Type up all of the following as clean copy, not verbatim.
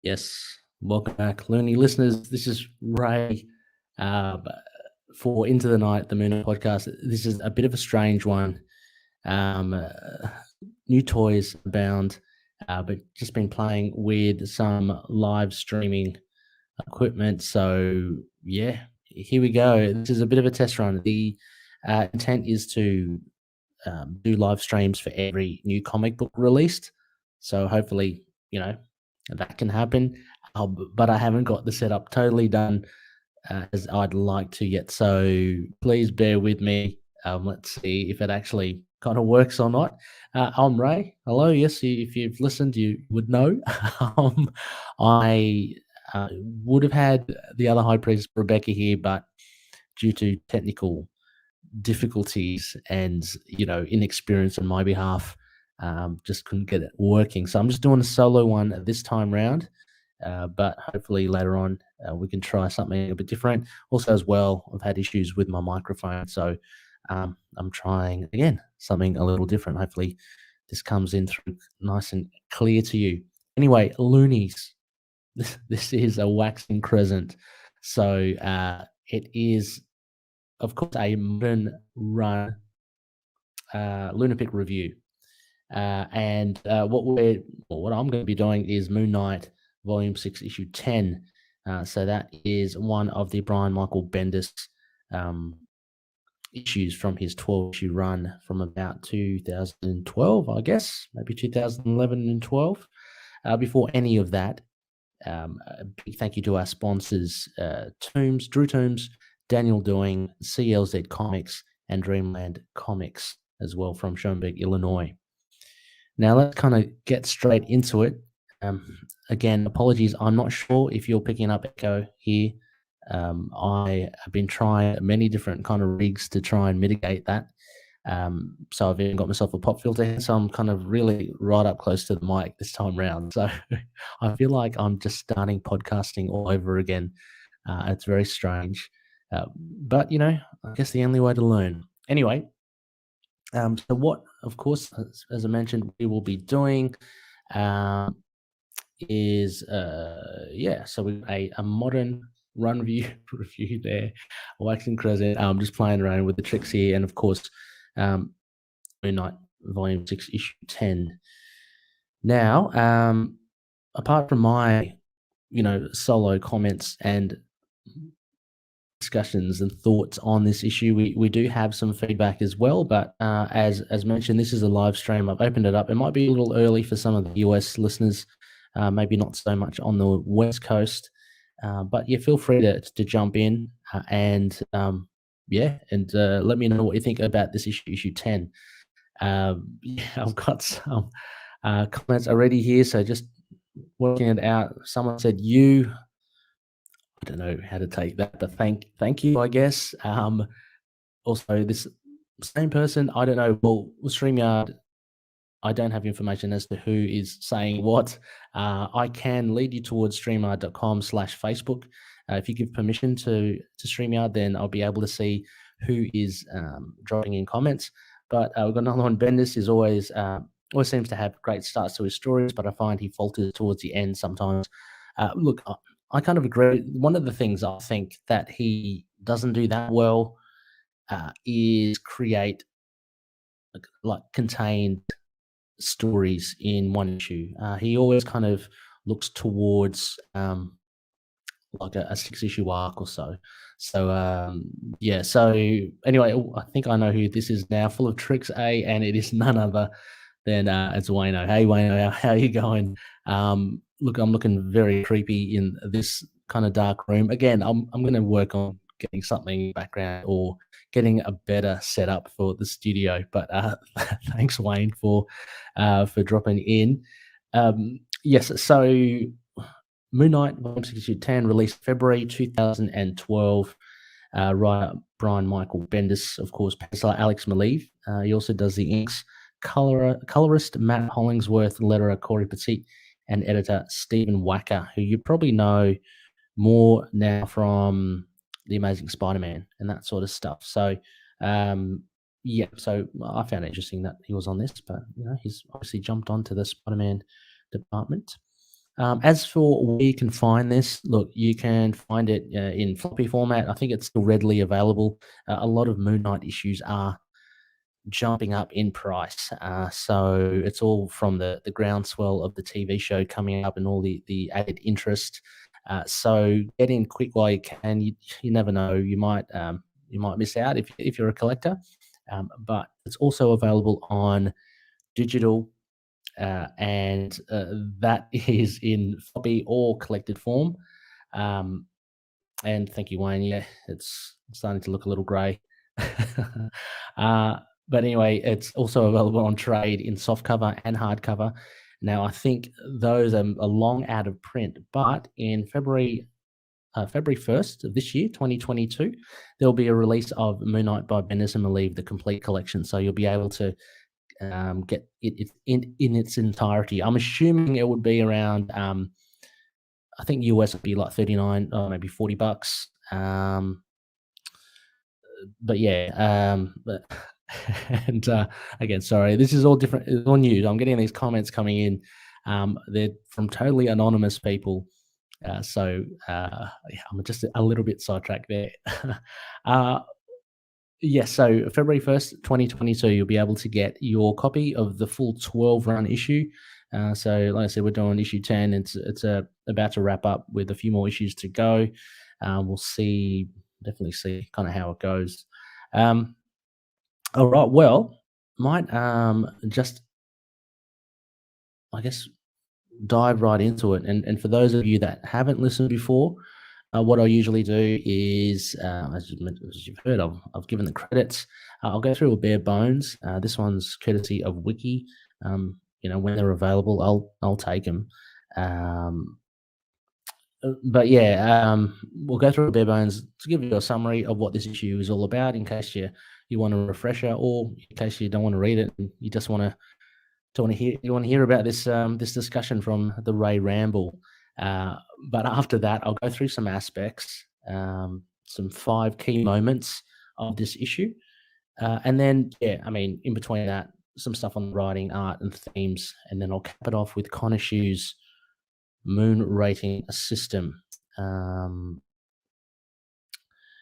Yes, welcome back, Looney listeners. This is Ray uh, for Into the Night, the Moon podcast. This is a bit of a strange one. Um, uh, New toys abound, but just been playing with some live streaming equipment. So, yeah, here we go. This is a bit of a test run. The intent is to do live streams for every new comic book released. So hopefully, that can happen. But I haven't got the setup totally done as I'd like to yet. So please bear with me. Let's see if it actually kind of works or not. I'm Ray. Hello. Yes, if you've listened, you would know. um, I would have had the other high priest Rebecca here, but due to technical difficulties and inexperience on my behalf, just couldn't get it working. So I'm just doing a solo one this time round, but hopefully later on we can try something a bit different. Also, as well, I've had issues with my microphone, so I'm trying again something a little different. Hopefully this comes in through nice and clear to you. Anyway, loonies, this is a waxing crescent, so it is, of course, a modern run LUNAR-PICK review. And what I'm going to be doing is Moon Knight Volume 6, Issue 10. So that is one of the Brian Michael Bendis issues from his 12-issue run from about 2012, I guess, maybe 2011 and 12. Before any of that, a big thank you to our sponsors, Drew Toombs, Daniel Doing, CLZ Comics, and Dreamland Comics as well from Schoenberg, Illinois. Now let's kind of get straight into it. Again, apologies, I'm not sure if you're picking up echo here. I have been trying many different kind of rigs to try and mitigate that. So I've even got myself a pop filter here, so I'm kind of really right up close to the mic this time round. So I feel like I'm just starting podcasting all over again. It's very strange. But, I guess the only way to learn. Anyway, so what, of course, as I mentioned, we will be doing is, so we a modern run review there, waxing crescent. I'm just playing around with the tricks here, and of course, Moon Knight Volume 6, Issue 10. Now, apart from my, solo comments and discussions and thoughts on this issue, we do have some feedback as well. But as mentioned, this is a live stream. I've opened it up. It might be a little early for some of the US listeners, maybe not so much on the West Coast. But yeah, feel free to jump in and let me know what you think about this issue 10. I've got some comments already here, so just working it out. Someone said I don't know how to take that, but thank you, I guess. Also, this same person, I don't know. Well, StreamYard, I don't have information as to who is saying what. I can lead you towards streamyard.com/Facebook. If you give permission to StreamYard, then I'll be able to see who is dropping in comments. But we've got another one. Bendis is always seems to have great starts to his stories, but I find he falters towards the end sometimes. Look, I kind of agree. One of the things I think that he doesn't do that well is create like contained stories in one issue. He always kind of looks towards like a 6-issue arc or so. So So anyway, I think I know who this is now. Full of tricks, and it is none other than it's Wayno. Hey Wayno, how you going? Look, I'm looking very creepy in this kind of dark room. Again, I'm going to work on getting something background or getting a better setup for the studio. But thanks, Wayne, for dropping in. Yes, so Moon Knight Volume 6/10, released February 2012. Writer Brian Michael Bendis, of course, penciler Alex Maleev. He also does the inks. Colorist Matt Hollingsworth, letterer Corey Petit, and editor Stephen Wacker, who you probably know more now from The Amazing Spider-Man and that sort of stuff. So, so I found it interesting that he was on this, but he's obviously jumped onto the Spider-Man department. As for where you can find this, look, you can find it in floppy format. I think it's still readily available. A lot of Moon Knight issues are jumping up in price. So it's all from the groundswell of the TV show coming up and all the added interest. So get in quick while you can. You never know. You might miss out if you're a collector. But it's also available on digital, and that is in floppy or collected form. And thank you, Wayne. Yeah, it's starting to look a little grey. But anyway, it's also available on trade in softcover and hardcover. Now, I think those are long out of print, but in February 1st of this year, 2022, there'll be a release of Moon Knight by Bendis and Maleev, the complete collection. So you'll be able to get it in its entirety. I'm assuming it would be around, I think US would be like 39 or maybe $40. But yeah, but and again, sorry, this is all different. It's all new. I'm getting these comments coming in. They're from totally anonymous people. So yeah, I'm just a little bit sidetracked there. Yes, so February 1st, 2022, you'll be able to get your copy of the full 12-run issue. So, like I said, we're doing issue 10. It's about to wrap up with a few more issues to go. We'll definitely see kind of how it goes. All right, well, might just, I guess, dive right into it. And for those of you that haven't listened before, what I usually do is, as you've heard, I've given the credits. I'll go through a bare bones. This one's courtesy of Wiki. When they're available, I'll take them. But yeah, we'll go through a bare bones to give you a summary of what this issue is all about, in case you want a refresher, or in case you don't want to read it and you just want to hear about this this discussion from the Ray Ramble. But after that, I'll go through some aspects, some 5 key moments of this issue, and then in between that, some stuff on writing, art, and themes, and then I'll cap it off with Conishue's moon rating system.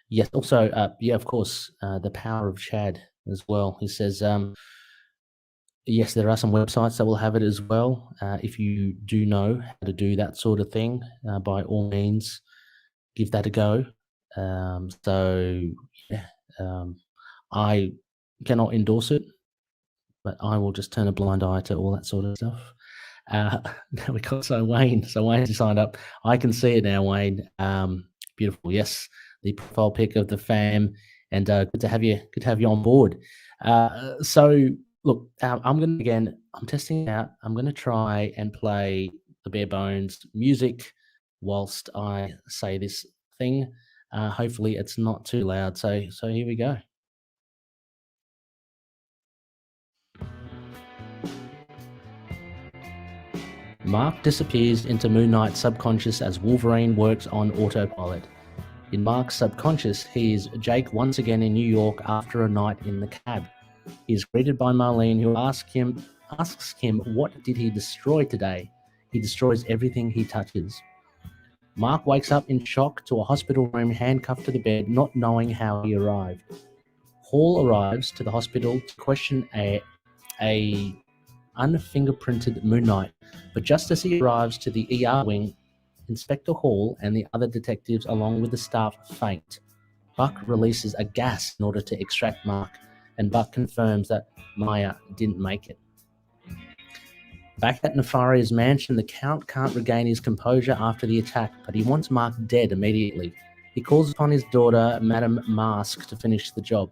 Yes, also, of course, the power of Chad as well. He says, yes, there are some websites that will have it as well. If you do know how to do that sort of thing, by all means, give that a go. I cannot endorse it, but I will just turn a blind eye to all that sort of stuff. We got Wayne. So Wayne signed up. I can see it now, Wayne. Beautiful. Yes, the profile pic of the fam, and good to have you on board. So look, I'm testing it out. I'm going to try and play the bare bones music whilst I say this thing. Hopefully it's not too loud. So here we go. Mark disappears into Moon Knight's subconscious as Wolverine works on autopilot. In Mark's subconscious, he is Jake once again in New York after a night in the cab. He is greeted by Marlene, who asks him what did he destroy today. He destroys everything he touches. Mark wakes up in shock to a hospital room, handcuffed to the bed, not knowing how he arrived. Hall arrives to the hospital to question a unfingerprinted Moon Knight, but just as he arrives to the ER wing, Inspector Hall and the other detectives along with the staff faint. Buck releases a gas in order to extract Mark, and Buck confirms that Maya didn't make it. Back at Nefaria's mansion, the Count can't regain his composure after the attack, but he wants Mark dead immediately. He calls upon his daughter, Madame Mask, to finish the job.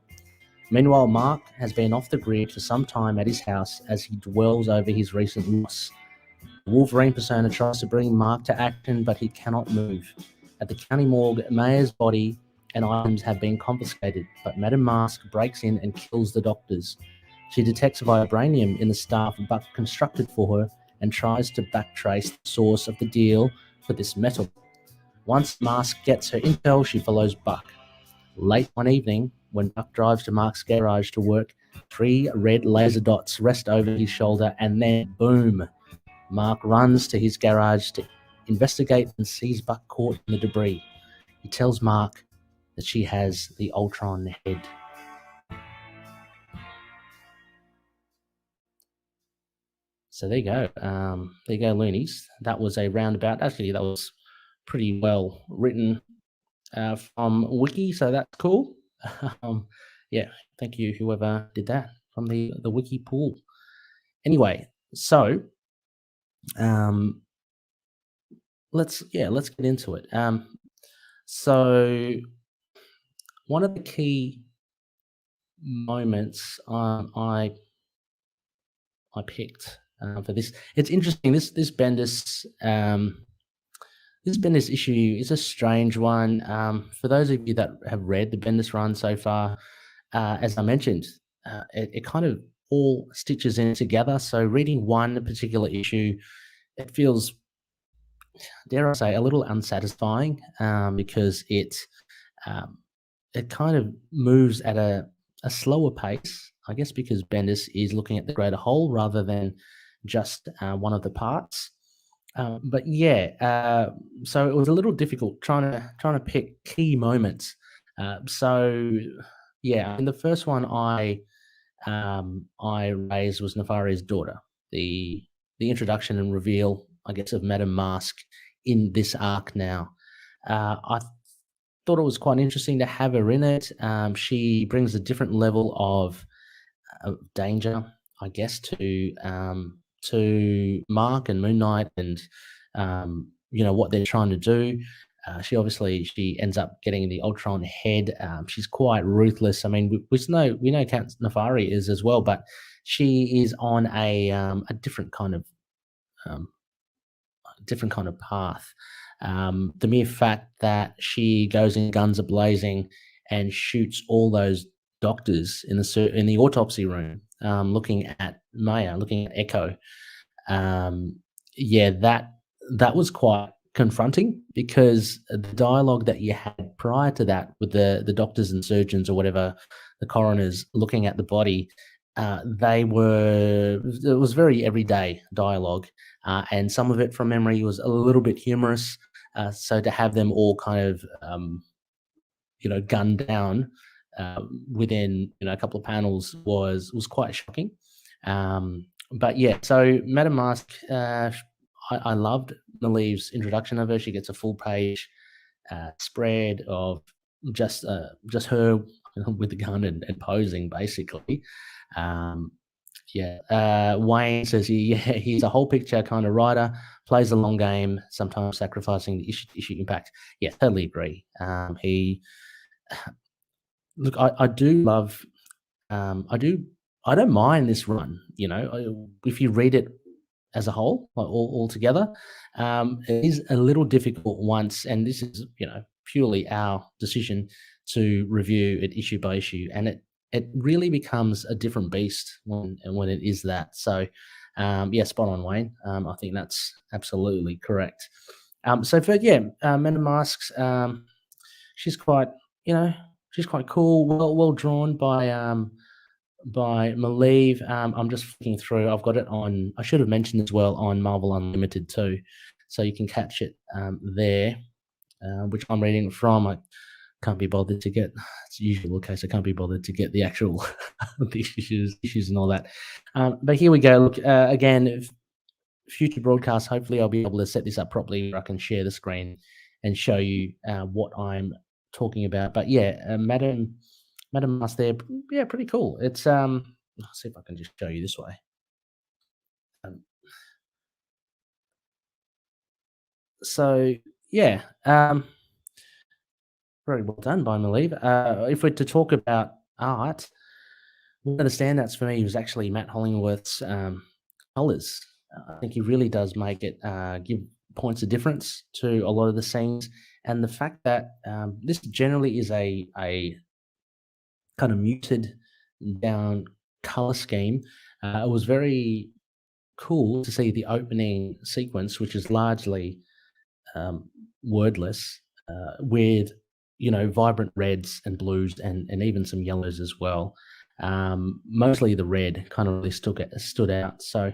Meanwhile, Mark has been off the grid for some time at his house as he dwells over his recent loss. The Wolverine persona tries to bring Mark to action, but he cannot move. At the county morgue, Maya's body and items have been confiscated, but Madame Mask breaks in and kills the doctors. She detects vibranium in the staff Buck constructed for her and tries to backtrace the source of the deal for this metal. Once Mask gets her intel, she follows Buck. Late one evening, when Buck drives to Mark's garage to work, 3 red laser dots rest over his shoulder, and then boom, Mark runs to his garage to investigate and sees Buck caught in the debris. He tells Mark that she has the Ultron head. So there you go. There you go, loonies. That was a roundabout. Actually, that was pretty well written from Wiki, so that's cool. Yeah, thank you, whoever did that from the Wiki pool. Anyway, so let's get into it. So one of the key moments I picked for this, it's interesting. This Bendis issue is a strange one. For those of you that have read the Bendis run so far, as I mentioned, it kind of all stitches in together. So reading one particular issue, it feels, dare I say, a little unsatisfying because it kind of moves at a slower pace, I guess, because Bendis is looking at the greater whole rather than just one of the parts. But yeah, so it was a little difficult trying to pick key moments. So yeah, in the first one I raised was Nefari's daughter, the introduction and reveal, I guess, of Madame Mask in this arc now. I thought it was quite interesting to have her in it. She brings a different level of danger, I guess, to Mark and Moon Knight and what they're trying to do. She ends up getting the Ultron head. She's quite ruthless. I mean, we know Kat Nefari is as well, but she is on a different kind of path. The mere fact that she goes in guns a blazing and shoots all those doctors in the autopsy room, looking at Maya, looking at Echo. That was quite confronting because the dialogue that you had prior to that with the doctors and surgeons or whatever, the coroners looking at the body, it was very everyday dialogue, and some of it from memory was a little bit humorous. So to have them all kind of gunned down within a couple of panels was quite shocking. But yeah, so Madame Mask, I loved Maleev's introduction of her. She gets a full page spread of just her with the gun and posing, basically. Wayne says he's a whole picture kind of writer, plays a long game, sometimes sacrificing the issue impact. Yeah, totally agree. I do love, I don't mind this run. If you read it as a whole, all together, it is a little difficult once, and this is purely our decision to review it issue by issue, and it really becomes a different beast when it is that. So, spot on, Wayne. I think that's absolutely correct. So for Madame Masks, she's quite cool, well drawn by Maleev. I'm just flicking through. I've got it on. I should have mentioned as well on Marvel Unlimited too, so you can catch it there, which I'm reading from. I can't be bothered to get. It's usually the case. I can't be bothered to get the actual the issues and all that. But here we go. Look, again, future broadcasts. Hopefully, I'll be able to set this up properly where I can share the screen and show you what I'm talking about. But yeah, Madame Mask there, yeah, pretty cool. It's I'll see if I can just show you this way. So yeah, very well done by Maleev. If we're to talk about art, one of the standouts for me was actually Matt Hollingworth's colors. I think he really does make it give points of difference to a lot of the scenes, and the fact that this generally is a kind of muted down color scheme. It was very cool to see the opening sequence, which is largely wordless, with vibrant reds and blues and even some yellows as well. Mostly the red kind of really stood out. So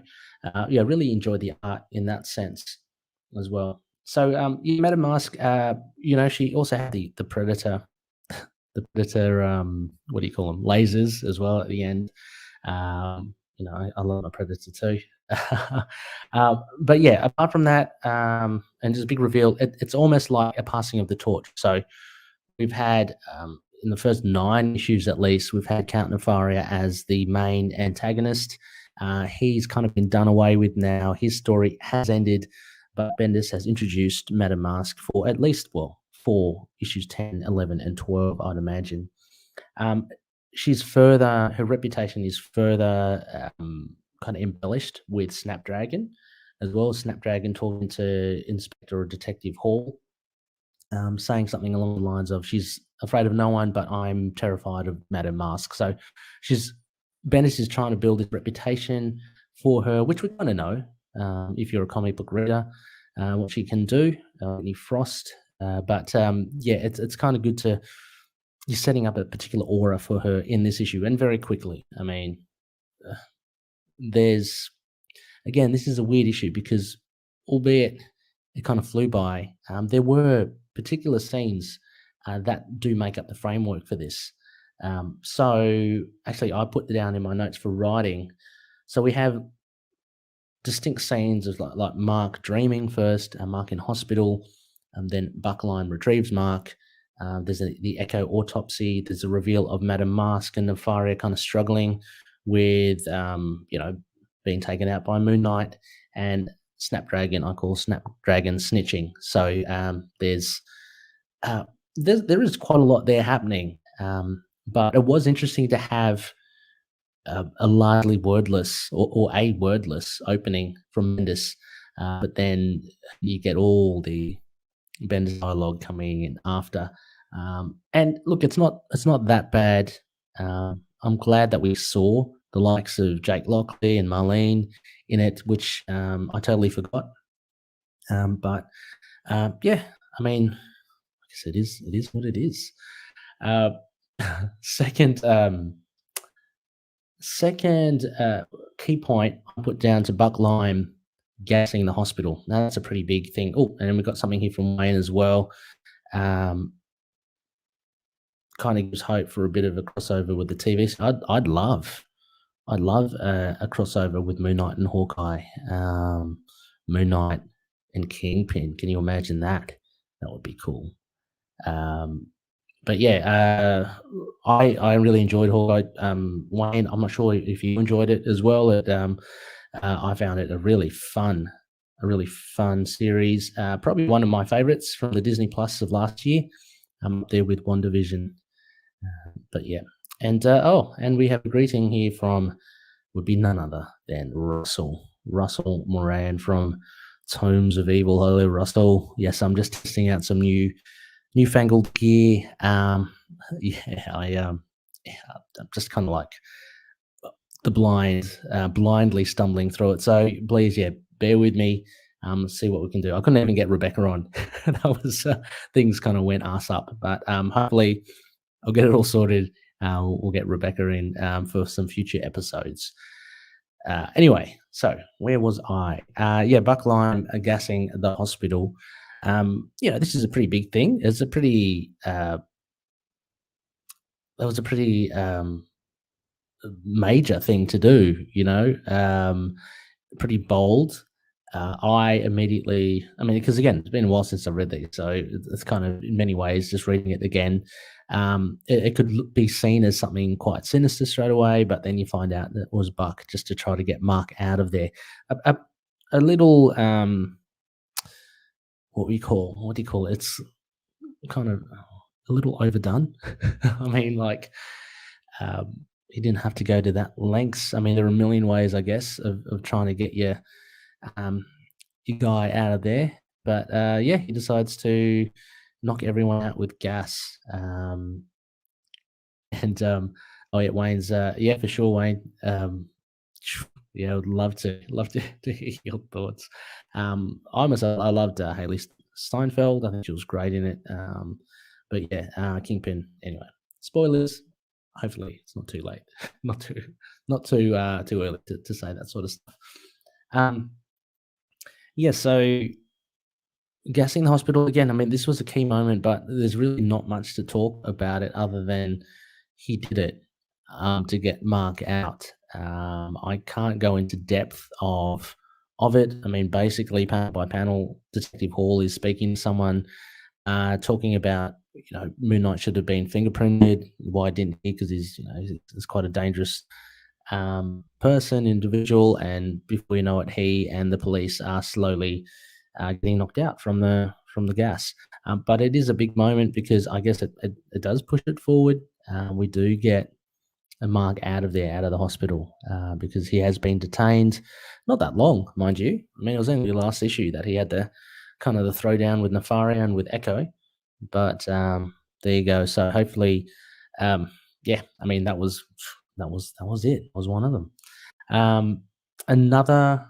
yeah, really enjoyed the art in that sense as well. So yeah, Madame Mask, she also had the Predator, what do you call them, lasers as well at the end. I love my Predator too. But yeah, apart from that, and just a big reveal, it's almost like a passing of the torch. So we've had, in the first 9 issues at least, we've had Count Nefaria as the main antagonist. He's kind of been done away with now. His story has ended, but Bendis has introduced Madame Mask for at least, well, 4 issues, 10, 11, and 12, I'd imagine. Um, her reputation is further kind of embellished with Snapdragon, as well as Snapdragon talking to Inspector or Detective Hall, saying something along the lines of, "She's afraid of no one, but I'm terrified of Madame Mask." So she's Bendis is trying to build this reputation for her, which we kind of know, if you're a comic book reader, what she can do, any Frost. But yeah, it's kind of good to you're setting up a particular aura for her in this issue, and very quickly. I mean, uh, there's again, this is a weird issue because, albeit it kind of flew by, there were particular scenes that do make up the framework for this. So actually, I put it down in my notes for writing. So we have distinct scenes of like Mark dreaming first, Mark in hospital, then Buckline retrieves Mark. There's the Echo autopsy. There's a reveal of Madame Mask and Nefaria kind of struggling with, being taken out by Moon Knight, and Snapdragon. I call Snapdragon snitching. So uh, there is quite a lot there happening. But it was interesting to have a largely wordless or a wordless opening from Bendis, but then you get all the Bendis dialogue coming in after. And look, it's not that bad. I'm glad that we saw the likes of Jake Lockley and Marlene in it, which I totally forgot. But yeah, I mean, I guess it is what it is. Uh, second. Second key point I put down to Buck Lime gassing the hospital. Now that's a pretty big thing. Oh, and then we've got something here from Wayne as well. Um, Kind of gives hope for a bit of a crossover with the TV. So I'd love a crossover with Moon Knight and Hawkeye, Moon Knight and Kingpin. Can you imagine that? That would be cool. Um, but yeah, I really enjoyed Hawkeye. Wayne, I'm not sure if you enjoyed it as well. I found it a really fun series. Probably one of my favorites from the Disney Plus of last year. I'm up there with WandaVision. But yeah, and we have a greeting here from would be none other than Russell Moran from Tomes of Evil. Hello, Russell. Yes, I'm just testing out some newfangled gear. I'm just kind of like the blindly stumbling through it. So please, yeah, bear with me. See what we can do. I couldn't even get Rebecca on. That was things kind of went ass up, but hopefully I'll get it all sorted. We'll get Rebecca in for some future episodes. Anyway, so where was I? Yeah, Buck Lime gassing the hospital. This is a pretty big thing. It's a pretty that was a pretty major thing to do, pretty bold. I mean, because again, it's been a while since I read these, so it's kind of in many ways just reading it again. It could be seen as something quite sinister straight away, but then you find out that it was Buck just to try to get Mark out of there. A little, what do you call it? It's kind of a little overdone. I mean, like, he didn't have to go to that lengths. I mean, there are a million ways, I guess, of trying to get um, your guy out of there. But yeah, he decides to knock everyone out with gas. And oh yeah, Wayne's yeah, for sure, Wayne. Yeah, I would love to hear your thoughts. I loved Haley Steinfeld. I think she was great in it. But yeah, Kingpin. Anyway, spoilers. Hopefully, it's not too late. not too early to say that sort of stuff. Um, yeah, so gassing the hospital again. I mean, this was a key moment, but there's really not much to talk about it other than he did it to get Mark out. I can't go into depth of it. I mean, basically, panel by panel, Detective Hall is speaking to someone, talking about, Moon Knight should have been fingerprinted. Why didn't he? Because he's quite a dangerous person, individual, and before you know it, he and the police are slowly getting knocked out from the gas. But it is a big moment because I guess it does push it forward. We do get a Mark out of there, out of the hospital, because he has been detained, not that long, mind you. I mean, it was only the last issue that he had the kind of the throwdown with Nefaria and with Echo, but there you go. So hopefully, yeah, I mean that was it. That was one of them. Um, another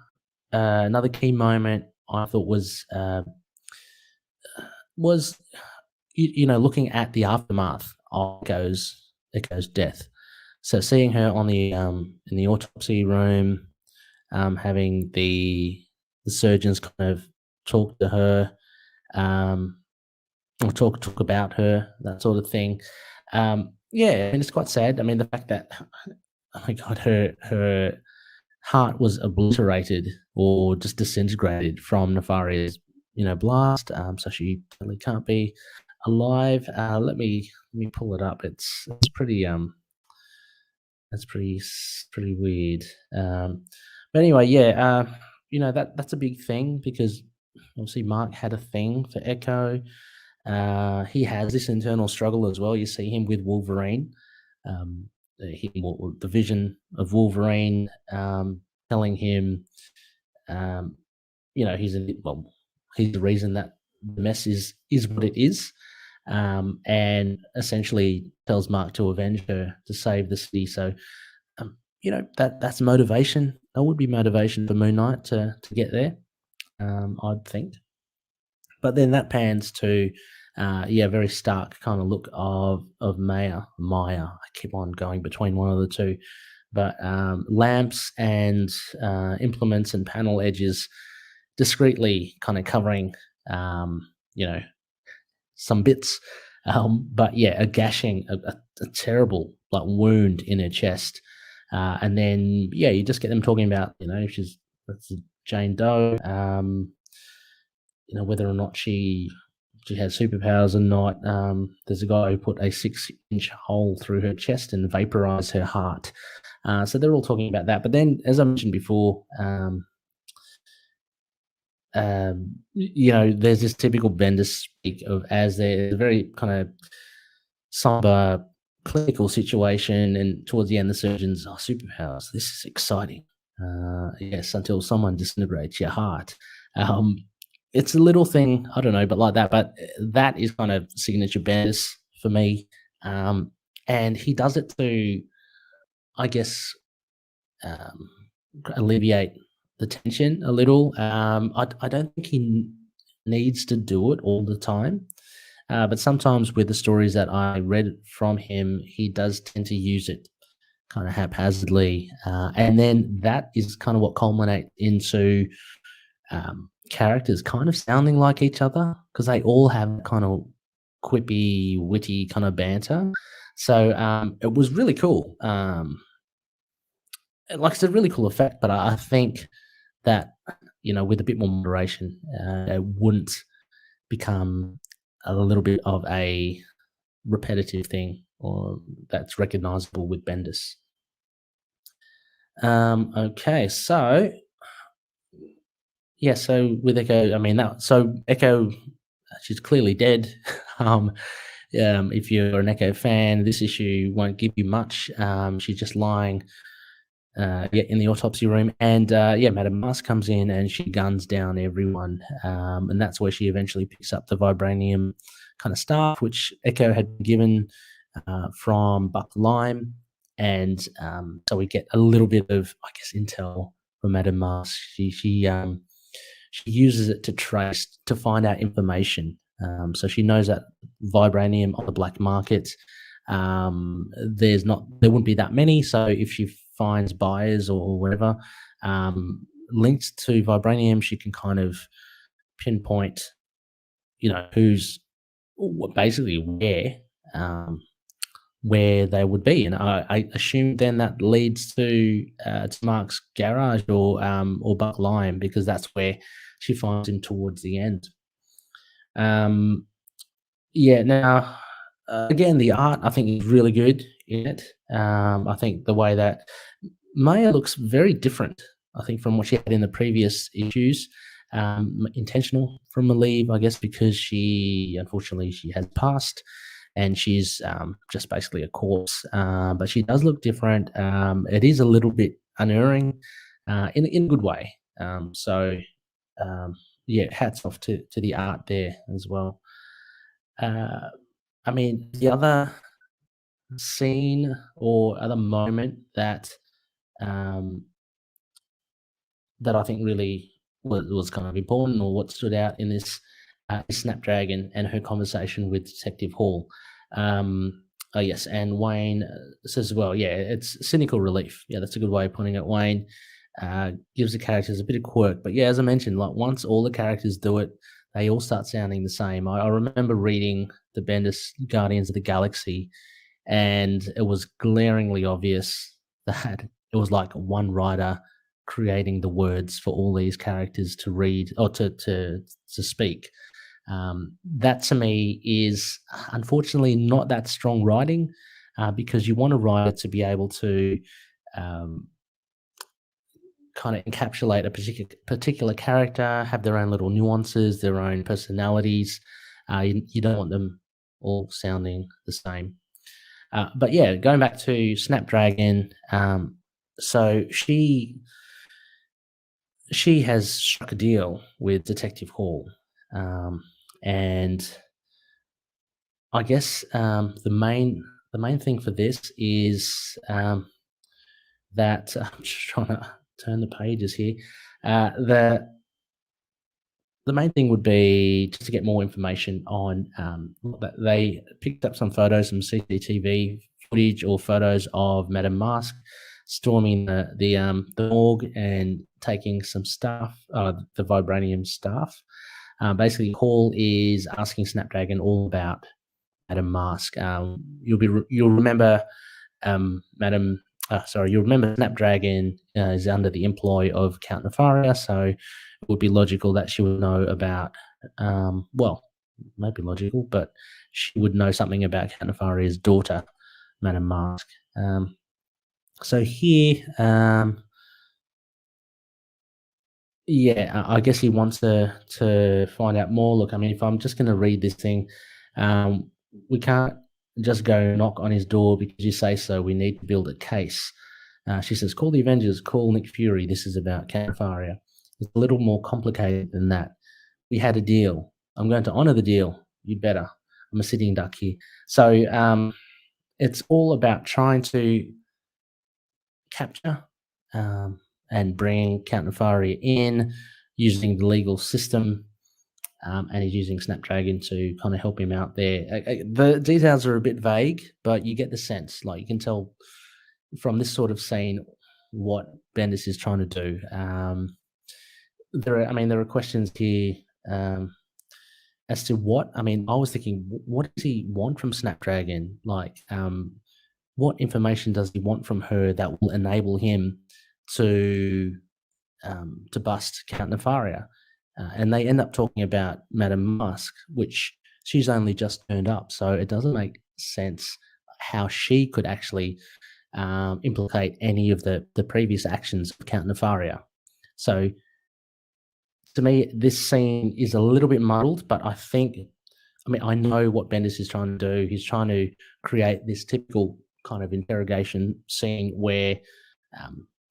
another key moment I thought was looking at the aftermath of Echo's death. So seeing her on the in the autopsy room, having the surgeons kind of talk to her, um, or talk about her, that sort of thing. Yeah, I mean it's quite sad. I mean the fact that oh my god, her heart was obliterated or just disintegrated from Nefaria's blast. So she really can't be alive. Let me pull it up. It's pretty that's pretty weird. But anyway, yeah, that's a big thing because obviously Mark had a thing for Echo. He has this internal struggle as well. You see him with Wolverine, the vision of Wolverine, telling him, um, he's the reason that the mess is what it is, and essentially tells Mark to avenge her to save the city. So, that's motivation. That would be motivation for Moon Knight to get there. I'd think. But then that pans to, very stark kind of look of Maya. I keep on going between one of the two, but lamps and implements and panel edges discreetly kind of covering, you know, some bits. But yeah, a gashing, a terrible like wound in her chest, and then yeah, you just get them talking about that's Jane Doe. Whether or not she has superpowers or not. There's a guy who put a 6-inch hole through her chest and vaporized her heart. So they're all talking about that. But then, as I mentioned before, there's this typical Bendis speak of as they're very kind of somber clinical situation, and towards the end, the surgeons are superpowers. This is exciting. Yes, until someone disintegrates your heart. It's a little thing, I don't know, but like that. But that is kind of signature Bendis for me. And he does it to, I guess, um, alleviate the tension a little. I don't think he needs to do it all the time. But sometimes with the stories that I read from him, he does tend to use it kind of haphazardly. And then that is kind of what culminates into characters kind of sounding like each other because they all have kind of quippy, witty kind of banter. So it was really cool. Like it's a really cool effect, but I think that with a bit more moderation, it wouldn't become a little bit of a repetitive thing or that's recognizable with Bendis. Okay, so yeah, so with Echo, I mean Echo, she's clearly dead. If you're an Echo fan, this issue won't give you much. She's just lying in the autopsy room, and Madame Mask comes in and she guns down everyone, and that's where she eventually picks up the vibranium kind of staff, which Echo had been given from Buck Lime, and so we get a little bit of, I guess, intel from Madame Mask. She uses it to find out information. So she knows that vibranium on the black market, there wouldn't be that many. So if she finds buyers or whatever, linked to vibranium, she can kind of pinpoint, who's basically where they would be, and I assume then that leads to Mark's garage or Buck Lime, because that's where she finds him towards the end. Yeah. Now, again, the art I think is really good in it. I think the way that Maya looks very different, I think, from what she had in the previous issues. Intentional from Maleev, I guess, because unfortunately she has passed, and she's just basically a corpse. But she does look different. It is a little bit unerring, in a good way. So yeah, hats off to the art there as well. Uh, I mean, the other scene or other moment um, that I think really was kind of important, or what stood out in this, is Snapdragon and her conversation with Detective Hall. Oh yes, and Wayne says, "Well, yeah, it's cynical relief." Yeah, that's a good way of putting it. Wayne gives the characters a bit of quirk, but yeah, as I mentioned, like once all the characters do it, they all start sounding the same. I remember reading the Bendis Guardians of the Galaxy, and it was glaringly obvious that it was like one writer creating the words for all these characters to read or to speak. That to me is unfortunately not that strong writing, because you want a writer to be able to um, kind of encapsulate a particular character, have their own little nuances, their own personalities. You don't want them all sounding the same. But yeah, going back to Snapdragon, so she has struck a deal with Detective Hall, and I guess the main thing for this is that I'm just trying to turn the pages here. The main thing would be just to get more information on that they picked up some photos, some CCTV footage or photos of Madame Mask storming the morgue and taking some stuff, the vibranium stuff. Basically, Hall is asking Snapdragon all about Madame Mask. You'll remember Madame. You'll remember Snapdragon is under the employ of Count Nefaria, so it would be logical that she would know about. Well, maybe logical, but she would know something about Count Nefaria's daughter, Madame Mask. So here, yeah, I guess he wants to find out more. Look, I mean, if I'm just going to read this thing, we can't just go knock on his door because you say so. We need to build a case. She says, "Call the Avengers, call Nick Fury. This is about Canfaria." It's a little more complicated than that. We had a deal. I'm going to honor the deal. You'd better. I'm a sitting duck here. So it's all about trying to capture and bring Count Nefaria in using the legal system, and he's using Snapdragon to kind of help him out there. The details are a bit vague, but you get the sense. Like you can tell from this sort of scene what Bendis is trying to do. There are questions here as to what. I mean, I was thinking, what does he want from Snapdragon? Like, what information does he want from her that will enable him to bust Count Nefaria? And they end up talking about Madame Mask, which she's only just turned up, so it doesn't make sense how she could actually implicate any of the previous actions of Count Nefaria. So to me, this scene is a little bit muddled, but I know what Bendis is trying to do. He's trying to create this typical kind of interrogation scene where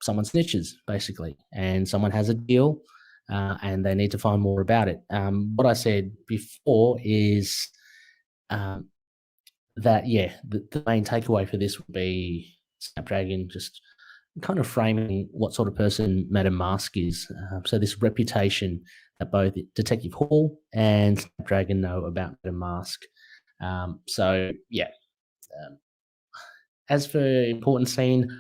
someone snitches, basically, and someone has a deal, and they need to find more about it. What I said before is that, yeah, the main takeaway for this would be Snapdragon just kind of framing what sort of person Madame Mask is. So this reputation that both Detective Hall and Snapdragon know about Madame Mask. So yeah. As for important scene,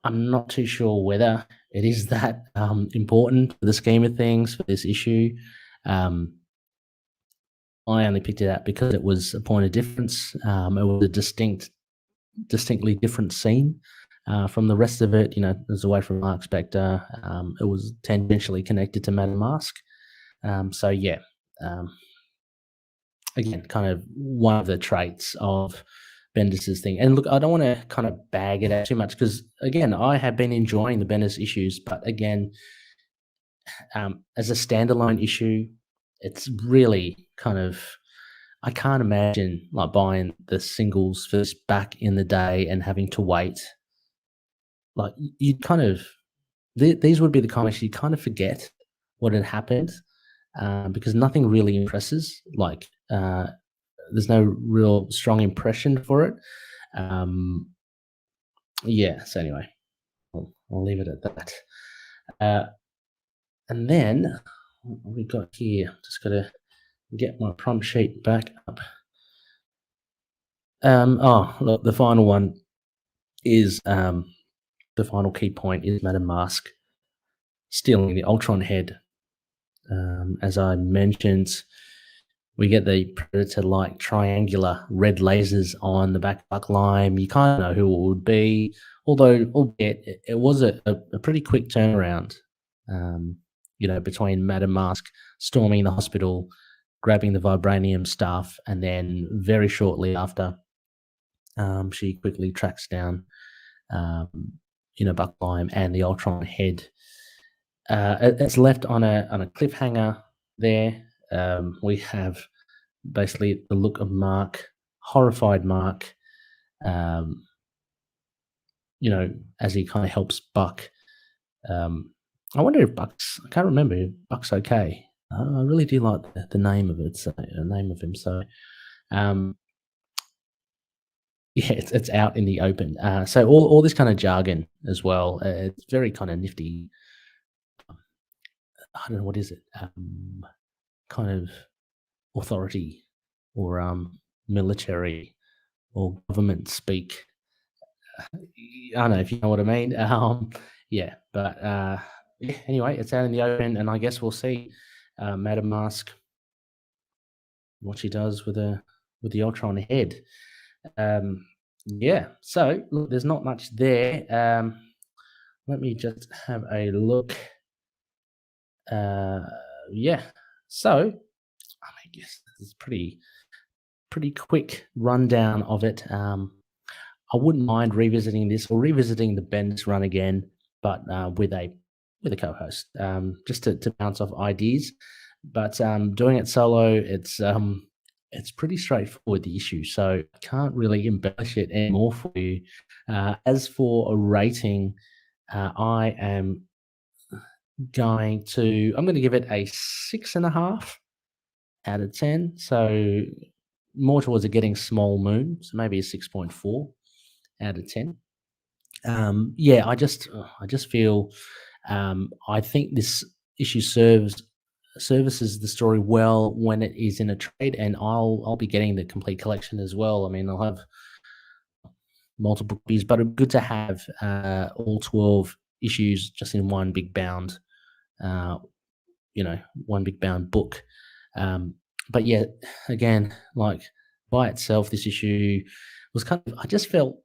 I'm not too sure whether it is that important for the scheme of things for this issue. Um, I only picked it out because it was a point of difference. It was a distinctly different scene from the rest of it. You know, it was away from Mark Spector. It was tangentially connected to Madame Mask. So yeah, um, again, kind of one of the traits of Bendis's thing. And look, I don't want to kind of bag it out too much because again, I have been enjoying the Bendis issues, but again, as a standalone issue, it's really kind of I can't imagine like buying the singles for this back in the day and having to wait. Like you kind of these would be the comics you kind of forget what had happened because nothing really impresses. Like there's no real strong impression for it. Um, yeah. So anyway, I'll leave it at that. And then what we got here? Just got to get my prompt sheet back up. Oh, look, the final one is the final key point is Madame Mask stealing the Ultron head. As I mentioned, we get the Predator-like triangular red lasers on the back of Lime. You kind of know who it would be, although albeit it was a pretty quick turnaround. You know, between Madame Mask storming the hospital, grabbing the vibranium stuff, and then very shortly after, she quickly tracks down, you know, Buck Lime and the Ultron head. It's left on a cliffhanger there. We have basically the look of Mark, horrified Mark, you know, as he kind of helps Buck. I wonder if Buck's, I can't remember if Buck's okay. I really do like the name of it, so, the name of him. So, yeah, it's out in the open. So all this kind of jargon as well. It's very kind of nifty. I don't know what is it. Kind of authority or military or government speak. I don't know if you know what I mean. Yeah, but yeah, anyway, it's out in the open, and I guess we'll see Madame Mask what she does with the Ultron head. Yeah, so look, there's not much there. Let me just have a look. Yeah, so I guess this is pretty quick rundown of it. I wouldn't mind revisiting this or revisiting the Bendis run again, but with a co-host, just to bounce off ideas. But doing it solo, it's pretty straightforward, the issue, so I can't really embellish it anymore for you. As for a rating, I am going to give it a 6.5 out of 10. So more towards a getting small moon, so maybe a 6.4 out of 10. Yeah, I just feel I think this issue services the story well when it is in a trade, and I'll be getting the complete collection as well. I mean, I'll have multiple copies, but it's good to have all 12 issues just in one big bound, you know, one big bound book. But yeah, again, like by itself, this issue was kind of, I just felt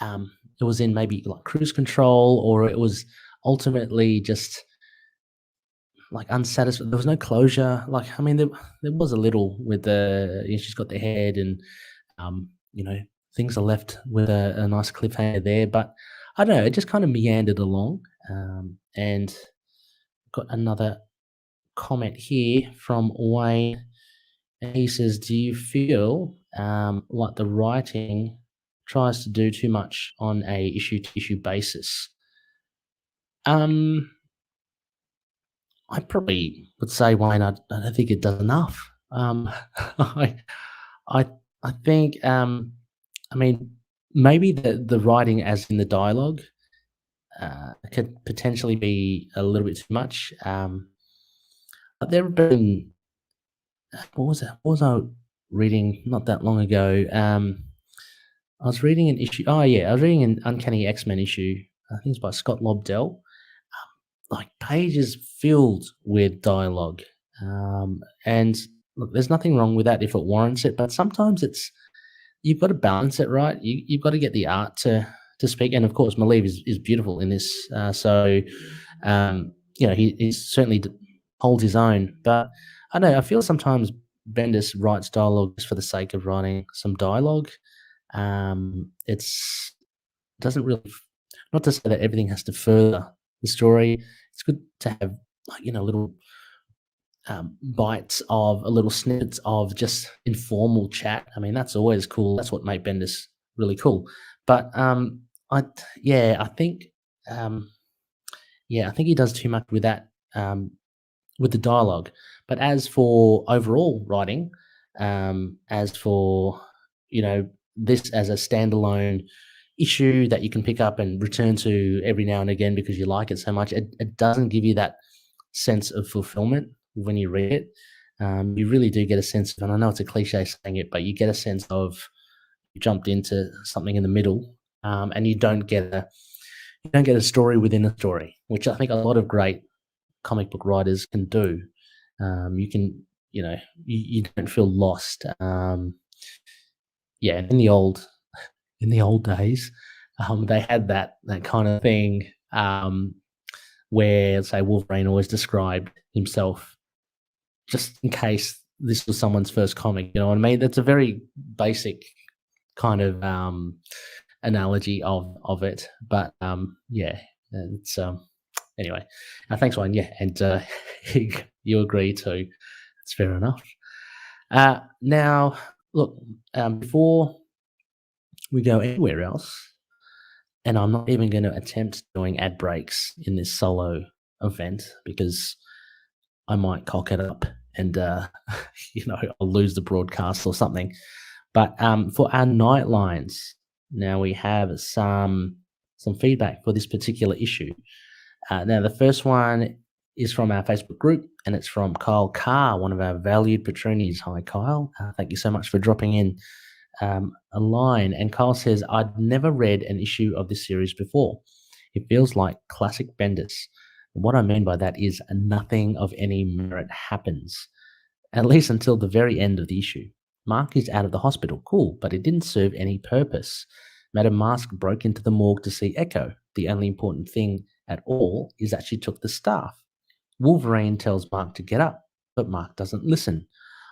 it was in maybe like cruise control, or it was ultimately just like unsatisfied. There was no closure. Like, I mean, there was a little with she's got the head, and you know, things are left with a nice cliffhanger there. But I don't know, it just kind of meandered along. And got another comment here from Wayne. And he says, "Do you feel like the writing tries to do too much on a issue-to-issue basis?" I probably would say, Wayne, I don't think it does enough. I, I, I think, I mean, maybe the writing, as in the dialogue, could potentially be a little bit too much. But there have been, what was it? What was I reading not that long ago? I was reading an issue. Oh yeah, I was reading an Uncanny X-Men issue. I think it's by Scott Lobdell. like pages filled with dialogue. And look, there's nothing wrong with that if it warrants it, but sometimes it's you've got to balance it right. You've got to get the art to speak, and of course, Maleev is beautiful in this. He certainly holds his own. But I don't know. I feel sometimes Bendis writes dialogue just for the sake of writing some dialogue. It's doesn't really, not to say that everything has to further the story. It's good to have like little bites of little snippets of just informal chat. I mean, that's always cool. That's what made Bendis really cool. But I yeah, I think um, I think he does too much with that. With the dialogue. But as for overall writing, as for this as a standalone issue that you can pick up and return to every now and again because you like it so much, it doesn't give you that sense of fulfillment when you read it. You really do get a sense of, and I know it's a cliche saying it, but you get a sense of you jumped into something in the middle, and you don't get a story within a story, which I think a lot of great comic book writers can do. You can, you don't feel lost. Yeah, in the old days, they had that kind of thing where, say, Wolverine always described himself just in case this was someone's first comic. You know what I mean? That's a very basic kind of analogy of it, but yeah, it's anyway, thanks, Wayne. Yeah, and you agree too. That's fair enough. Now, look, before we go anywhere else, and I'm not even going to attempt doing ad breaks in this solo event because I might cock it up and I'll lose the broadcast or something. But for our night lines, now we have some feedback for this particular issue. Now, the first one is from our Facebook group, and it's from Kyle Carr, one of our valued patronies. Hi, Kyle. Thank you so much for dropping in a line. And Kyle says, I'd never read an issue of this series before. It feels like classic Bendis. What I mean by that is nothing of any merit happens, at least until the very end of the issue. Mark is out of the hospital, cool, but it didn't serve any purpose. Madame Mask broke into the morgue to see Echo. The only important thing at all is that she took the staff. Wolverine tells Mark to get up, but Mark doesn't listen.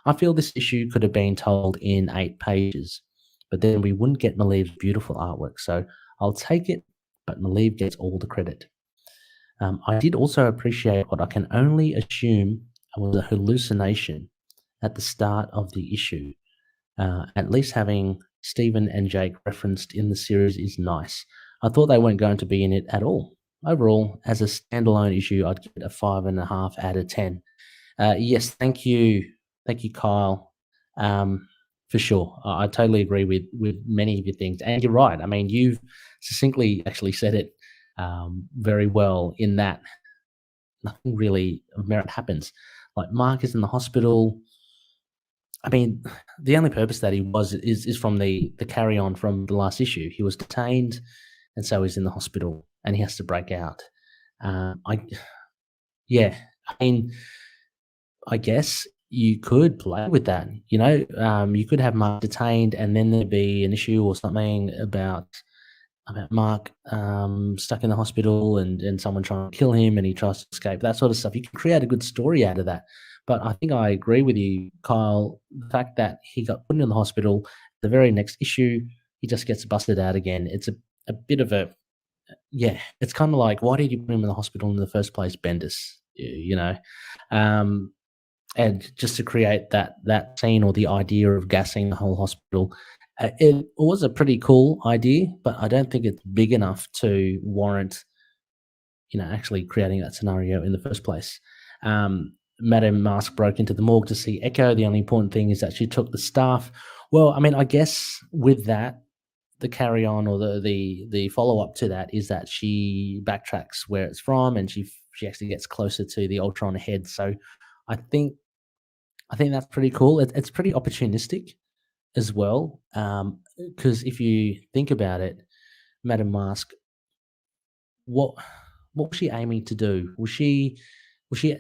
I feel this issue could have been told in 8 pages, but then we wouldn't get Maleev's beautiful artwork, so I'll take it, but Maleev gets all the credit. I did also appreciate what I can only assume was a hallucination at the start of the issue. At least having Stephen and Jake referenced in the series is nice. I thought they weren't going to be in it at all. Overall, as a standalone issue, I'd give it a 5.5 out of 10. Yes, thank you, Kyle. For sure, I totally agree with many of your things, and you're right. I mean, you've succinctly actually said it very well in that nothing really of merit happens. Like Mark is in the hospital. I mean, the only purpose that he was is from the carry on from the last issue. He was detained, and so he's in the hospital, and he has to break out. Yeah, I mean, I guess you could play with that. You could have Mark detained, and then there'd be an issue or something about Mark stuck in the hospital and someone trying to kill him, and he tries to escape. That sort of stuff. You can create a good story out of that. But I think I agree with you, Kyle. The fact that he got put in the hospital, the very next issue, he just gets busted out again. It's a bit of a, yeah, it's kind of like, why did you put him in the hospital in the first place, Bendis? And just to create that scene or the idea of gassing the whole hospital, it was a pretty cool idea, but I don't think it's big enough to warrant, actually creating that scenario in the first place. Madame Mask broke into the morgue to see Echo. The only important thing is that she took the staff. Well, I mean, I guess with that, the carry on or the follow up to that is that she backtracks where it's from, and she actually gets closer to the Ultron head. So I think that's pretty cool. It's pretty opportunistic as well, because if you think about it, Madame Mask, what what was she aiming to do? Was she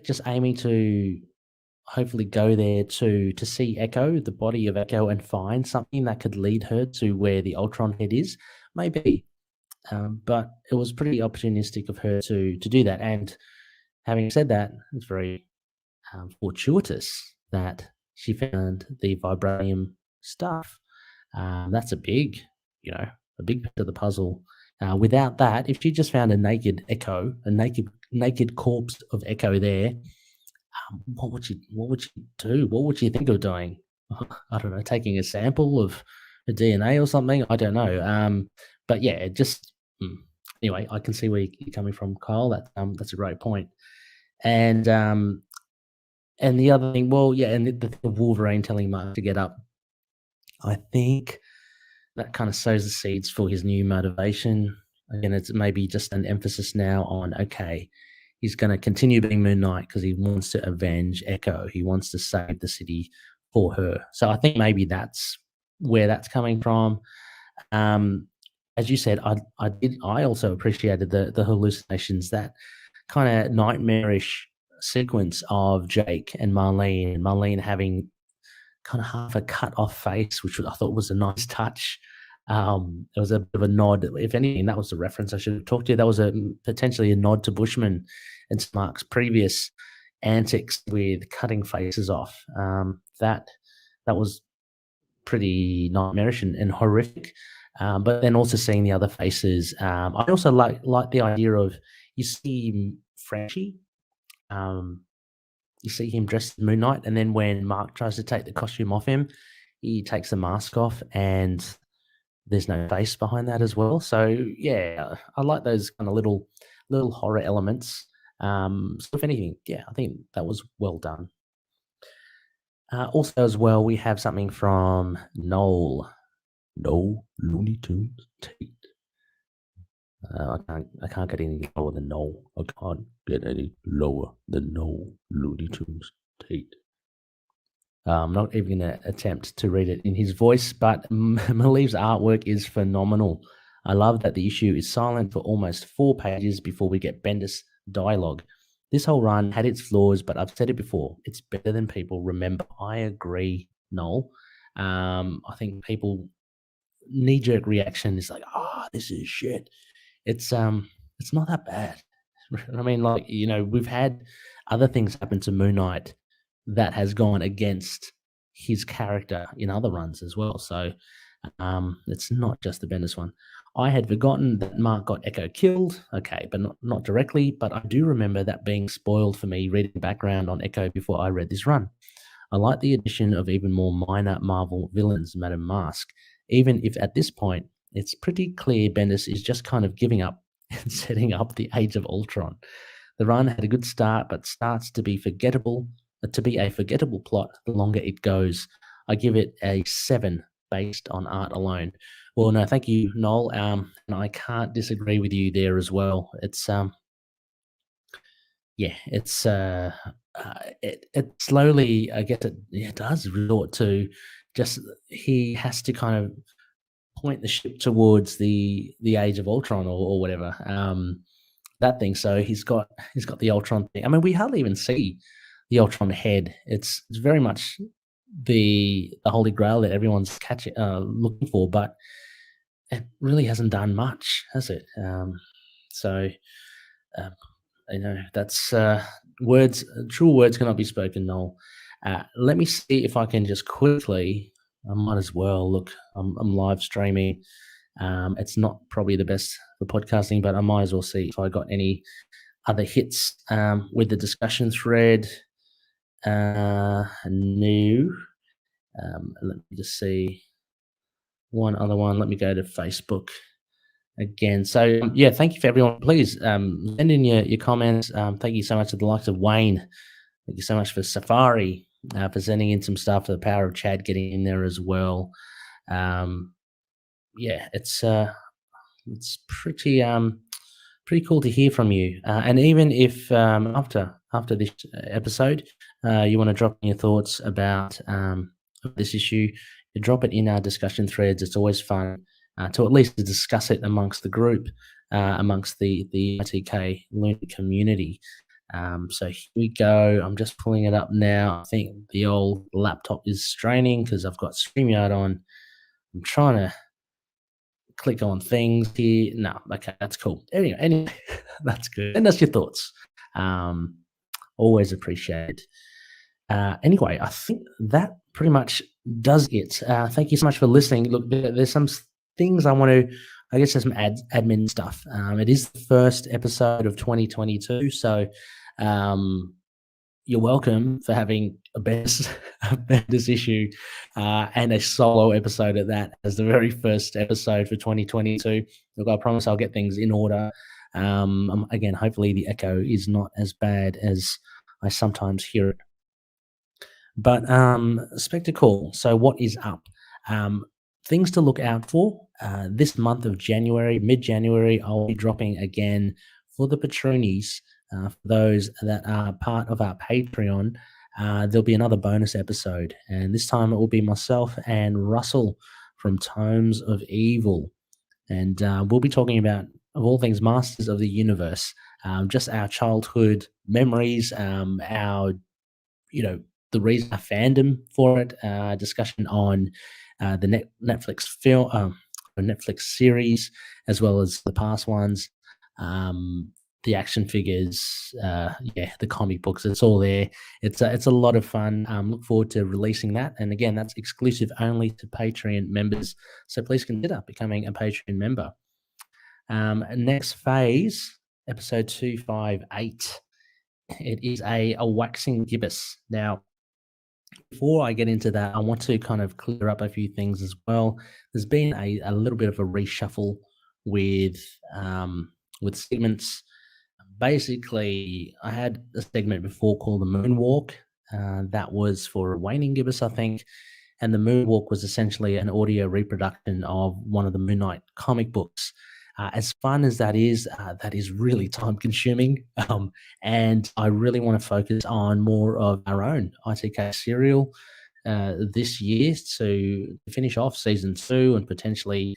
just aiming to hopefully go there to see Echo, the body of Echo, and find something that could lead her to where the Ultron head is? Maybe. But it was pretty opportunistic of her to do that. And having said that, it's very fortuitous that she found the vibranium stuff. That's a big, a big bit of the puzzle. Without that, if she just found a naked Echo, a naked corpse of Echo there, what would she do? What would she think of doing? I don't know, taking a sample of her DNA or something. I don't know. But yeah, anyway, I can see where you're coming from, Kyle. That's a great point. And the other thing, well, yeah, and the Wolverine telling Mark to get up. I think that kind of sows the seeds for his new motivation. Again, it's maybe just an emphasis now on, okay, he's going to continue being Moon Knight because he wants to avenge Echo. He wants to save the city for her. So I think maybe that's where that's coming from. As you said, I also appreciated the hallucinations, that kind of nightmarish sequence of Jake and Marlene having kind of half a cut off face, which I thought was a nice touch. It was a bit of a nod. If anything, that was the reference I should have talked to. That was potentially a nod to Bushman and Smark's previous antics with cutting faces off. That was pretty nightmarish and horrific. But then also seeing the other faces. I also like the idea of, you see Frenchie, you see him dressed as Moon Knight, and then when Mark tries to take the costume off him, he takes the mask off, and there's no face behind that as well. So yeah, I like those kind of little horror elements. So if anything, yeah, I think that was well done. Also as well, we have something from Noel. No Looney Tunes Tate. I can't get any lower than no. I can't get any lower than no Looney Tunes Tate. I'm not even going to attempt to read it in his voice, but Maleev's artwork is phenomenal. I love that the issue is silent for almost 4 pages before we get Bendis dialogue. This whole run had its flaws, but I've said it before, it's better than people remember. I agree, Noel. I think people knee-jerk reaction is like, this is shit. It's not that bad. I mean, like, we've had other things happen to Moon Knight that has gone against his character in other runs as well. So it's not just the Bendis one. I had forgotten that Mark got Echo killed. Okay, but not directly. But I do remember that being spoiled for me reading background on Echo before I read this run. I like the addition of even more minor Marvel villains, Madame Mask, even if at this point it's pretty clear Bendis is just kind of giving up and setting up the Age of Ultron. The run had a good start, but starts to be a forgettable plot the longer it goes. I give it a 7 based on art alone. Well, no, thank you, Noel. And I can't disagree with you there as well. It's it slowly, I guess it does resort to just, he has to kind of point the ship towards the Age of Ultron or whatever, that thing. So he's got the Ultron thing. I mean, we hardly even see the Ultron head. It's very much the Holy Grail that everyone's looking for, but it really hasn't done much, has it? So that's true words cannot be spoken, Noel. Let me see if I can just quickly, I might as well look. I'm live streaming. It's not probably the best for podcasting, but I might as well see if I got any other hits with the discussion thread. No. Let me just see one other one. Let me go to Facebook again. So yeah, thank you for everyone. Please send in your comments. Thank you so much to the likes of Wayne. Thank you so much for Safari for sending in some stuff. For the Power of Chad getting in there as well. Yeah, it's pretty cool to hear from you. And even if after this episode, you want to drop in your thoughts about this issue, you drop it in our discussion threads. It's always fun to at least discuss it amongst the group. amongst the ITK Lunar community. So here we go. I'm just pulling it up now. I think the old laptop is straining because I've got StreamYard on. I'm trying to click on things here. No, okay, that's cool. Anyway, that's good. And that's your thoughts. Always appreciated. Anyway, I think that pretty much does it. Thank you so much for listening. Look, there's some things I want to, I guess there's some admin stuff. It is the first episode of 2022, so you're welcome for having a Bendis issue and a solo episode at that as the very first episode for 2022. Look, I promise I'll get things in order. Again, hopefully the echo is not as bad as I sometimes hear it. But spectacle. So what is up? Things to look out for this month of January, mid-January. I'll be dropping again for the Patroonies. For those that are part of our Patreon, there'll be another bonus episode, and this time it will be myself and Russell from Tomes of Evil, and we'll be talking about, of all things, Masters of the Universe, just our childhood memories, our the reason, our fandom for it, discussion on the Netflix film, Netflix series, as well as the past ones, the action figures, the comic books. It's all there. It's a lot of fun. Look forward to releasing that. And again, that's exclusive only to Patreon members. So please consider becoming a Patreon member. Next phase, episode 258. It is a waxing gibbous. Now, before I get into that, I want to kind of clear up a few things as well. There's been a little bit of a reshuffle with segments. Basically, I had a segment before called the Moonwalk. That was for Waning Gibbous, I think. And the Moonwalk was essentially an audio reproduction of one of the Moon Knight comic books. As fun as that is really time consuming. And I really want to focus on more of our own ITK serial this year to finish off season 2 and potentially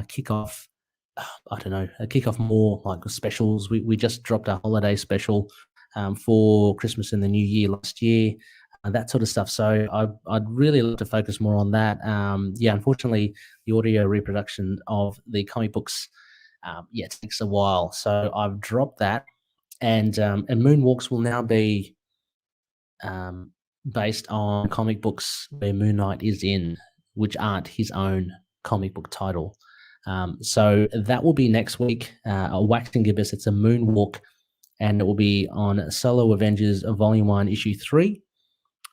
kick off, kick off more like specials. We just dropped a holiday special for Christmas and the New Year last year. That sort of stuff. So I'd really like to focus more on that. Unfortunately, the audio reproduction of the comic books, it takes a while. So I've dropped that, and Moonwalks will now be based on comic books where Moon Knight is in, which aren't his own comic book title. So that will be next week. A Waxing Gibbous. It's a Moonwalk, and it will be on Solo Avengers Volume 1, Issue 3.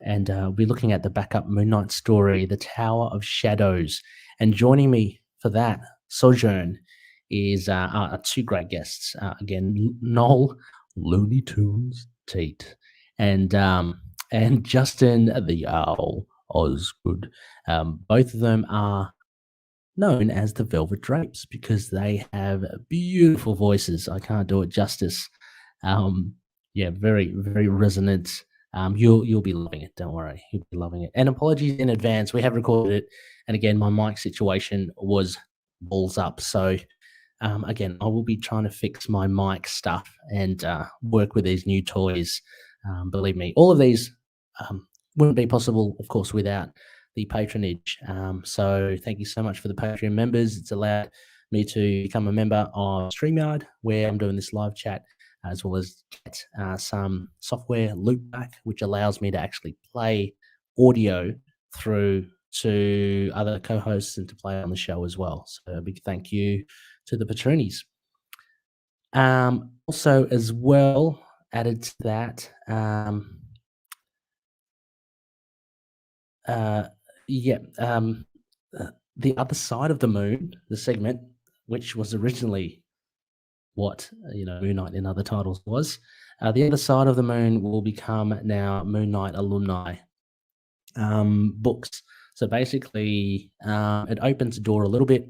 And we'll be looking at the backup Moon Knight story, The Tower of Shadows. And joining me for that sojourn is two great guests. Again, Noel Looney Tunes Tate and Justin the Owl Osgood. Both of them are known as the Velvet Drapes because they have beautiful voices. I can't do it justice. Very, very resonant. You'll be loving it. Don't worry, you'll be loving it. And apologies in advance. We have recorded it, and again, my mic situation was balls up. So again, I will be trying to fix my mic stuff and work with these new toys. Believe me, all of these wouldn't be possible, of course, without the patronage. So thank you so much for the Patreon members. It's allowed me to become a member of StreamYard, where I'm doing this live chat, as well as get some software loopback, which allows me to actually play audio through to other co-hosts and to play on the show as well. So a big thank you to the Patroonies. Also, as well, added to that, the Other Side of the Moon, the segment, which was originally what Moon Knight in other titles was. The Other Side of the Moon will become now Moon Knight alumni books. So basically, it opens the door a little bit.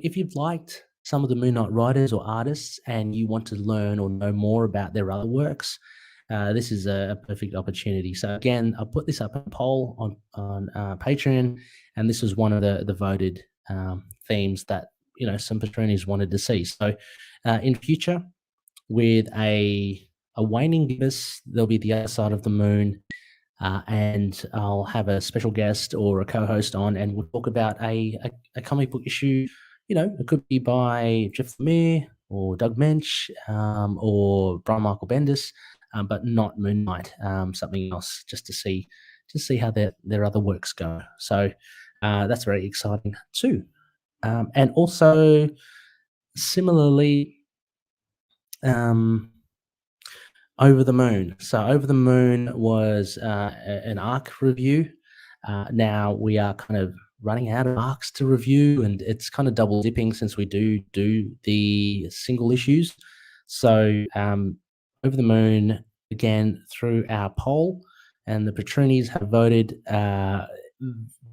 If you've liked some of the Moon Knight writers or artists and you want to learn or know more about their other works, this is a perfect opportunity. So again, I'll put this up in a poll on Patreon, and this was one of the voted themes that some patronies wanted to see. So in future, with a waning gibbous, there'll be the other side of the moon, and I'll have a special guest or a co-host on, and we'll talk about a comic book issue. It could be by Jeff Lemire or Doug Mensch, or Brian Michael Bendis, but not Moon Knight. Something else, just to see how their other works go. So that's very exciting too. And also, similarly, Over the Moon. So Over the Moon was an arc review. Now we are kind of running out of arcs to review, and it's kind of double dipping since we do the single issues. So Over the Moon, again, through our poll, and the patronies have voted.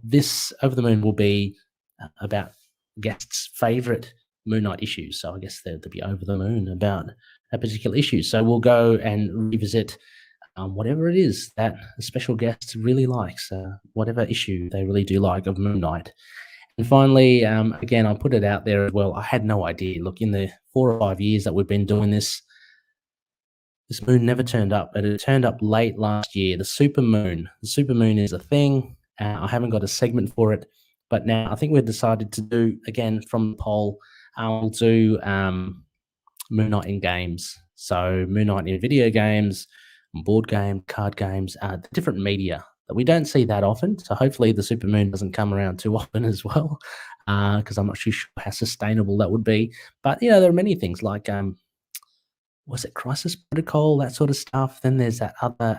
This Over the Moon will be about guests' favorite Moon Knight issues. So I guess they'll be over the moon about a particular issue. So we'll go and revisit whatever it is that a special guest really likes, whatever issue they really do like of Moon Knight. And finally, again, I put it out there as well. I had no idea. Look, in the 4 or 5 years that we've been doing this moon never turned up, but it turned up late last year. The super moon. The super moon is a thing. I haven't got a segment for it, but now I think we've decided to do, again, from the poll, we'll do Moon Knight in games. So Moon Knight in video games, board game, card games, different media that we don't see that often. So hopefully the super moon doesn't come around too often as well, because I'm not too sure how sustainable that would be. But, there are many things like, was it Crisis Protocol, that sort of stuff. Then there's that other,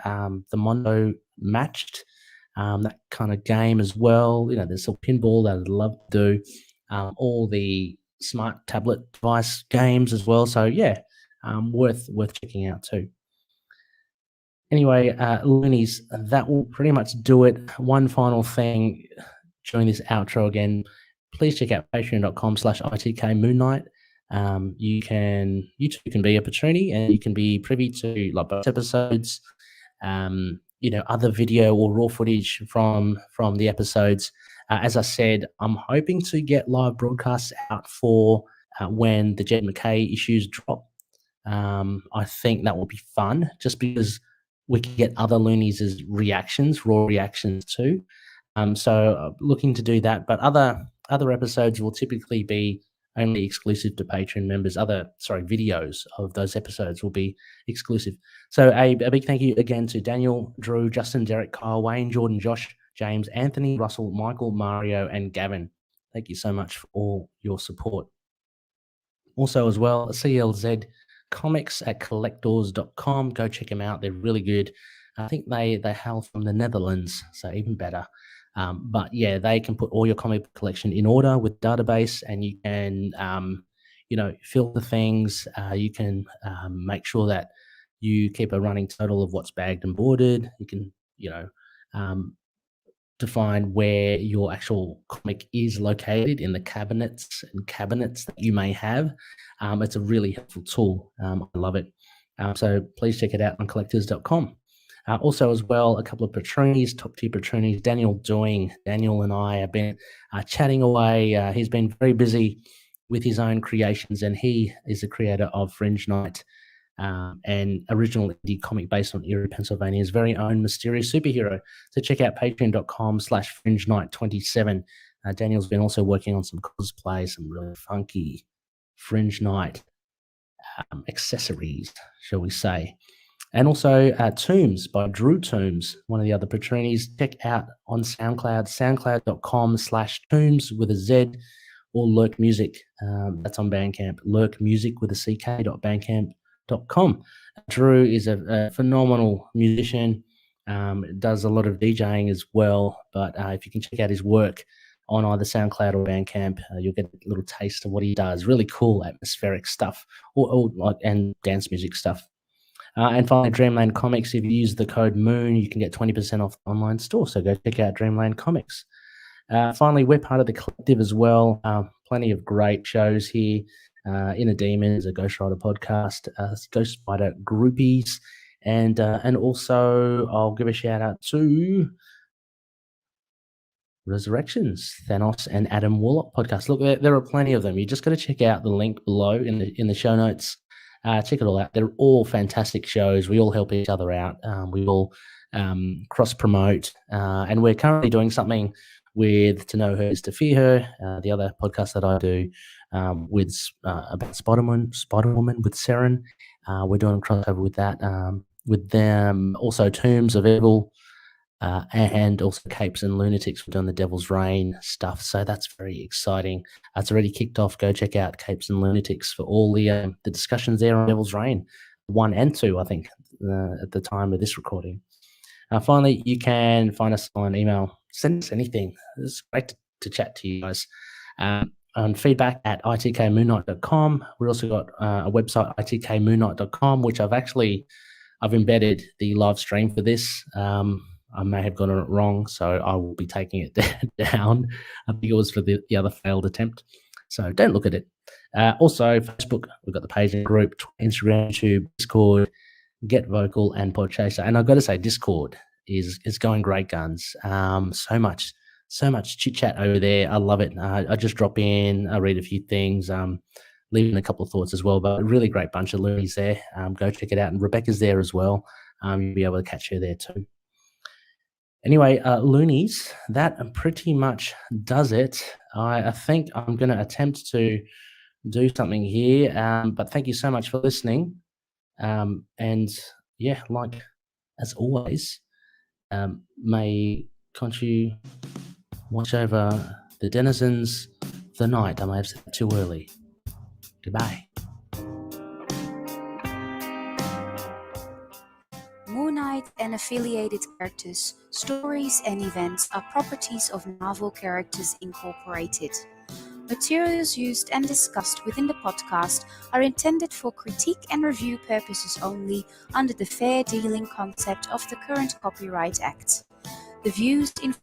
the Mondo Matched, that kind of game as well. There's some pinball that I'd love to do. All the smart tablet device games as well. So yeah, worth checking out too. Anyway, Loonies, that will pretty much do it. One final thing during this outro again, please check out patreon.com/ITK Moon Knight. You too can be a patroni, and you can be privy to like both episodes, other video or raw footage from the episodes. As I said, I'm hoping to get live broadcasts out for when the Jed McKay issues drop. I think that will be fun, just because we can get other Loonies' reactions, raw reactions too. So looking to do that, but other episodes will typically be only exclusive to Patreon members. Videos of those episodes will be exclusive. So a big thank you again to Daniel, Drew, Justin, Derek, Kyle, Wayne, Jordan, Josh, James, Anthony, Russell, Michael, Mario, and Gavin. Thank you so much for all your support. Also as well, CLZ Comics at collectors.com. Go check them out. They're really good. I think they hail from the Netherlands, so even better. But yeah, they can put all your comic book collection in order with database, and you can, filter things. You can make sure that you keep a running total of what's bagged and boarded. You can, define where your actual comic is located in the cabinets that you may have. It's a really helpful tool. I love it. So please check it out on collectors.com. Also, as well, a couple of patronies, top-tier patronies. Daniel and I have been chatting away. He's been very busy with his own creations, and he is the creator of Fringe Knight, an original indie comic based on Erie, Pennsylvania's very own mysterious superhero. So check out patreon.com/Fringe Knight 27. Daniel's been also working on some cosplay, some really funky Fringe Knight accessories, shall we say. And also Tombs by Drew Tombs, one of the other patronies. Check out on SoundCloud, soundcloud.com/Tombs with a Z, or Lurk Music. That's on Bandcamp. Lurk Music with a CK.bandcamp.com. Drew is a phenomenal musician, does a lot of DJing as well. But if you can check out his work on either SoundCloud or Bandcamp, you'll get a little taste of what he does. Really cool atmospheric stuff, and dance music stuff. And finally, Dreamland Comics. If you use the code MOON, you can get 20% off the online store. So go check out Dreamland Comics. Finally, we're part of the collective as well. Plenty of great shows here. Inner Demons, a Ghost Rider podcast, Ghost Spider Groupies, and also I'll give a shout out to Resurrections, Thanos and Adam Warlock podcast. Look, there are plenty of them. You just got to check out the link below in the show notes. Check it all out. They're all fantastic shows. We all help each other out. We all cross promote, and we're currently doing something with To Know Her Is to Fear Her, the other podcast that I do with about Spider-Woman with Seren. We're doing a crossover with that with them. Also, Tombs of Evil. And also Capes and Lunatics. We're doing the Devil's Reign stuff, so that's very exciting. It's already kicked off. Go check out Capes and Lunatics for all the discussions there on Devil's Reign 1 and 2, I think, at the time of this recording. Finally, you can find us on email. Send us anything. It's great to chat to you guys. On feedback at itkmoonnight.com. We've also got a website, itkmoonnight.com, which I've embedded the live stream for this. I may have gotten it wrong, so I will be taking it down. I think it was for the other failed attempt. So don't look at it. Also, Facebook, we've got the page and group, Instagram, YouTube, Discord, Get Vocal, and Podchaser. And I've got to say, Discord is going great guns. So much chit chat over there. I love it. I just drop in, I read a few things, leave in a couple of thoughts as well. But a really great bunch of loonies there. Go check it out. And Rebecca's there as well. You'll be able to catch her there too. Anyway, loonies, that pretty much does it. I think I'm going to attempt to do something here, but thank you so much for listening. And yeah, like as always, may Conchu watch over the denizens of the night. I may have said that too early. Goodbye. Moon Knight and affiliated characters, stories and events are properties of Marvel Characters Incorporated. Materials used and discussed within the podcast are intended for critique and review purposes only under the fair dealing concept of the current Copyright Act. The views in